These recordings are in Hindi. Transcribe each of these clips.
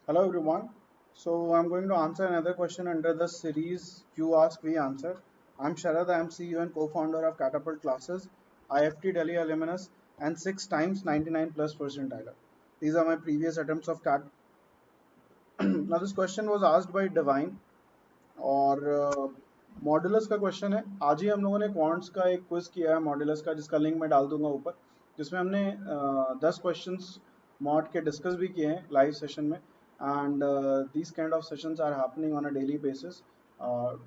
Hello everyone. So I'm going to answer another question under the series You Ask We Answer. I'm Sharad. I'm CEO and co-founder of Catapult Classes, IFT Delhi alumnus, and 6 times 99 plus percentile. These are my previous attempts of CAT. Now this question was asked by Divine और मॉडुलस का क्वेश्चन है। आज ही हम लोगों ने क्वांट्स का एक क्विज किया है मॉडुलस का, जिसका लिंक मैं डाल दूंगा ऊपर, जिसमें हमने 10 क्वेश्चंस मॉड के डिस्कस भी किए हैं लाइव सेशन में। And these kind of sessions are happening on a daily basis.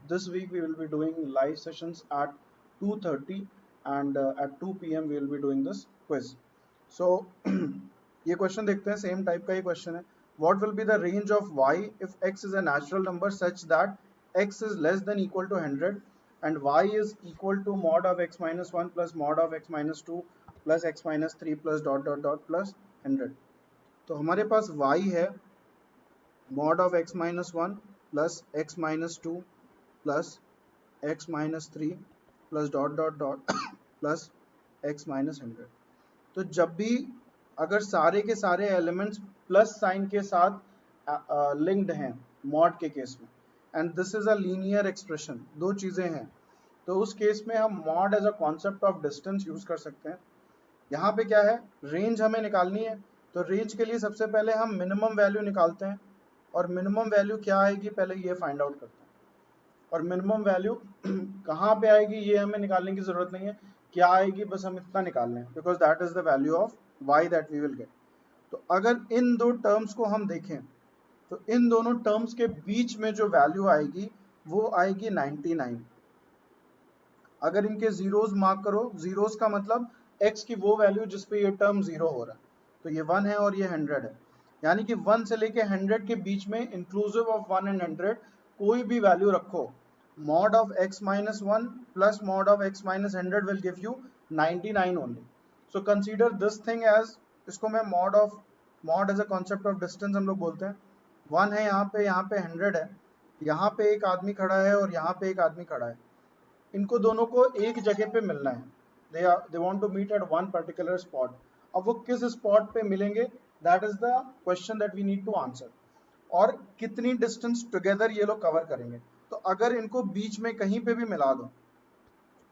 This week we will be doing live sessions at 2:30 and at 2 PM we will be doing this quiz. So ये क्वेश्चन देखते हैं, सेम टाइप का ही क्वेश्चन है। What will be the range of y if x is a natural number such that x is less than equal to 100 and y is equal to mod of x minus 1 plus mod of x minus 2 plus x minus 3 plus dot dot dot plus 100। तो हमारे पास y है mod of x minus 1 plus x minus 2 plus x minus 3 plus dot dot dot plus x minus 100। तो जब भी अगर सारे के सारे एलिमेंट्स प्लस साइन के साथ लिंक्ड हैं मॉड के केस में, and this is a linear expression, दो चीजें हैं, तो उस केस में हम mod as a concept of distance use कर सकते हैं। यहाँ पे क्या है, रेंज हमें निकालनी है, तो रेंज के लिए सबसे पहले हम मिनिमम वैल्यू निकालते हैं, और मिनिमम वैल्यू क्या आएगी पहले ये फाइंड आउट करते हैं। और मिनिमम वैल्यू कहाँ पे आएगी ये हमें निकालने की जरूरत नहीं है, क्या आएगी बस हम इतना निकाल लें, because that is the value of Y that we will get. तो अगर इन दो टर्म्स को हम देखें, तो इन दोनों टर्म्स के बीच में जो वैल्यू आएगी वो आएगी 99। अगर इनके जीरोस मार्क करो, जीरोस का मतलब x की वो वैल्यू जिस पे ये टर्म जीरो हो रहा है, तो ये 1 है और ये 100 है, यानी कि 1 से लेके 100 के बीच में इंक्लूसिव ऑफ 1 एंड 100 कोई भी वैल्यू रखो, mod of x minus 1 plus mod of x minus 100 will give you 99 only। so consider this thing as, इसको मैं mod as a concept of distance हम लोग बोलते हैं। 1 है यहाँ पे 100 है, यहाँ पे एक आदमी खड़ा है और यहाँ पे एक आदमी खड़ा है, इनको दोनों को एक जगह पे मिलना है, they want to meet at one particular spot. अब वो किस स्पॉट पे मिलेंगे, that is the question that we need to answer, और कितनी डिस्टेंस टुगेदर ये लोग कवर करेंगे। तो अगर इनको बीच में कहीं पे भी मिला दो,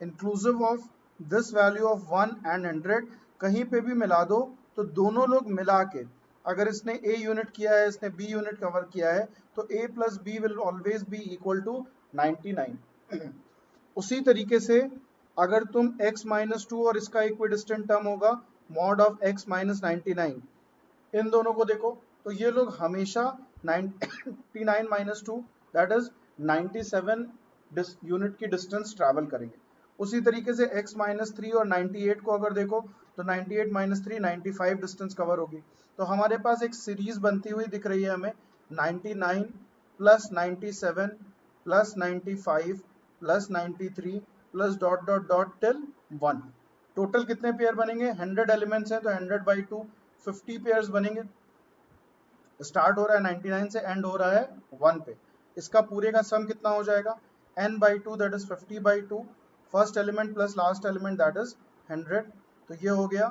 inclusive of this value of 1 and 100 कहीं पे भी मिला दो, तो दोनों लोग मिला के, अगर इसने ए यूनिट किया है इसने बी यूनिट कवर किया है, तो A plus B will always be equal to 99। उसी तरीके से अगर तुम x माइनस टू और इसका इक्विडिस्टेंट टर्म होगा मॉड ऑफ x माइनस 99, इन दोनों को देखो, तो ये लोग हमेशा 99 minus two that is 97 unit की डिस्टेंस ट्रैवल करेंगे। उसी तरीके से x माइनस 3 और 98 को अगर देखो, तो 98 माइनस 3 95 डिस्टेंस कवर होगी। तो हमारे पास एक सीरीज बनती हुई दिख रही है हमें, 99 plus 97 plus 95 plus 93 plus dot dot dot till 1। Total कितने पेयर बनेंगे, 100 एलिमेंट्स हैं तो 100/2 50 पेयर्स बनेंगे। स्टार्ट हो रहा है 99 से, एंड हो रहा है 1 पे, इसका पूरे का सम कितना हो जाएगा, n/2 that is 50/2, first element plus last element that is 100, तो ये हो गया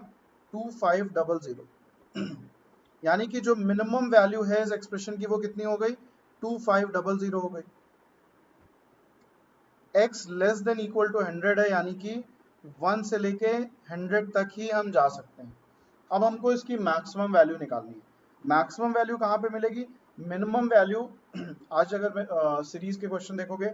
2500। यानी कि जो मिनिमम वैल्यू है इस एक्सप्रेशन की वो कितनी हो गई, 2500 हो गई। x less than equal to 100 है, यानी कि 1 से लेके 100 तक ही हम जा सकते हैं। अब हमको इसकी मैक्सिमम वैल्यू निकालनी है। मैक्सिमम वैल्यू कहाँ पे मिलेगी, मिनिमम वैल्यू आज अगर सीरीज के क्वेश्चन देखोगे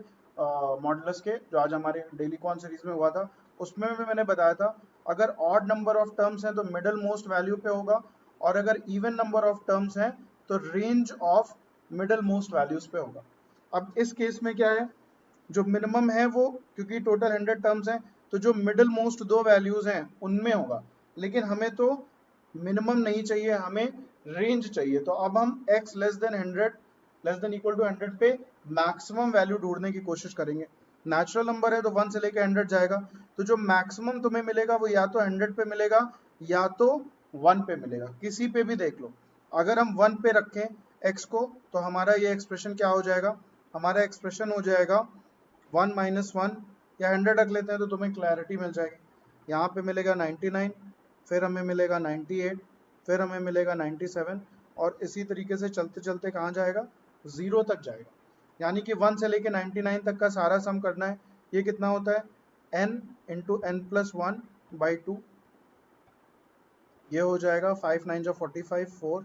मॉडुलस के, जो आज हमारे डेली कॉन सीरीज में हुआ था, उसमें भी मैंने बताया था, अगर ऑड नंबर ऑफ टर्म्स हैं तो मिडल मोस्ट वैल्यू पे होगा, और अगर इवन नंबर ऑफ टर्म्स हैं तो range of middle most values पे होगा। अब इस केस में क्या है, जो मिनिमम है वो, क्योंकि टोटल 100 टर्म्स हैं, तो जो मिडल मोस्ट दो वैल्यूज हैं उनमें होगा, लेकिन हमें तो मिनिमम नहीं चाहिए, हमें रेंज चाहिए। तो अब हम x less than 100 less than equal to 100 पे मैक्सिमम वैल्यू ढूंढने की कोशिश करेंगे। नेचुरल नंबर है तो 1 से लेकर 100 जाएगा, तो जो मैक्सिमम तुम्हें मिलेगा वो या तो 100 पे मिलेगा या तो 1 पे मिलेगा, किसी पे भी देख लो। अगर हम 1 पे रखें x को, तो हमारा ये एक्सप्रेशन क्या हो जाएगा, हमारा एक्सप्रेशन हो जाएगा 1 माइनस 1, या 100 रख लेते हैं तो तुम्हें क्लैरिटी मिल जाएगी। यहाँ पे मिलेगा 99, फिर हमें मिलेगा 98, फिर हमें मिलेगा 97, और इसी तरीके से चलते चलते कहाँ जाएगा, 0 तक जाएगा। यानी कि 1 से लेके 99 तक का सारा सम करना है। ये कितना होता है, n into N plus 1 by 2, ये हो जाएगा 5 9 जो 45,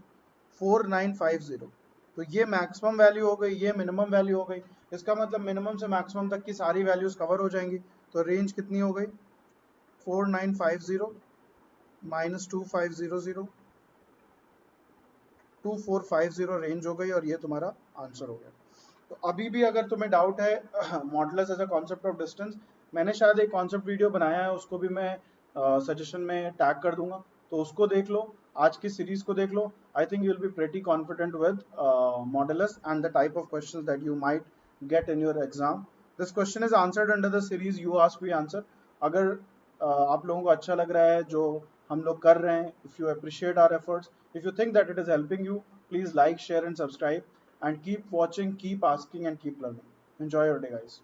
4950। तो ये मैक्सिमम वैल्यू हो गई, ये मिनिमम वैल्यू हो गई। इसका मतलब मिनिमम से मैक्सिमम तक की सारी वैल्यूज कवर हो जाएंगी। तो रेंज कितनी हो गई, 4950 माइनस 2500, 2450 रेंज हो गई, और ये तुम्हारा आंसर हो गया। तो अभी भी अगर तुम्हें डाउट है modulus as a concept of distance, मैंने शायद एक कॉन्सेप्ट वीडियो बनाया है, उसको भी मैं सजेशन में टैग कर दूंगा, तो उसको देख लो, आज की सीरीज को देख लो। I think you will be pretty confident with modulus and the type of questions that you might get in your exam. This question is answered under the series you ask we answer. अगर आप लोगों को अच्छा लग रहा है जो हम लोग कर रहे हैं, if you appreciate our efforts, if you think that it is helping you, please like, share and subscribe, and keep watching, keep asking and keep learning. Enjoy your day, guys.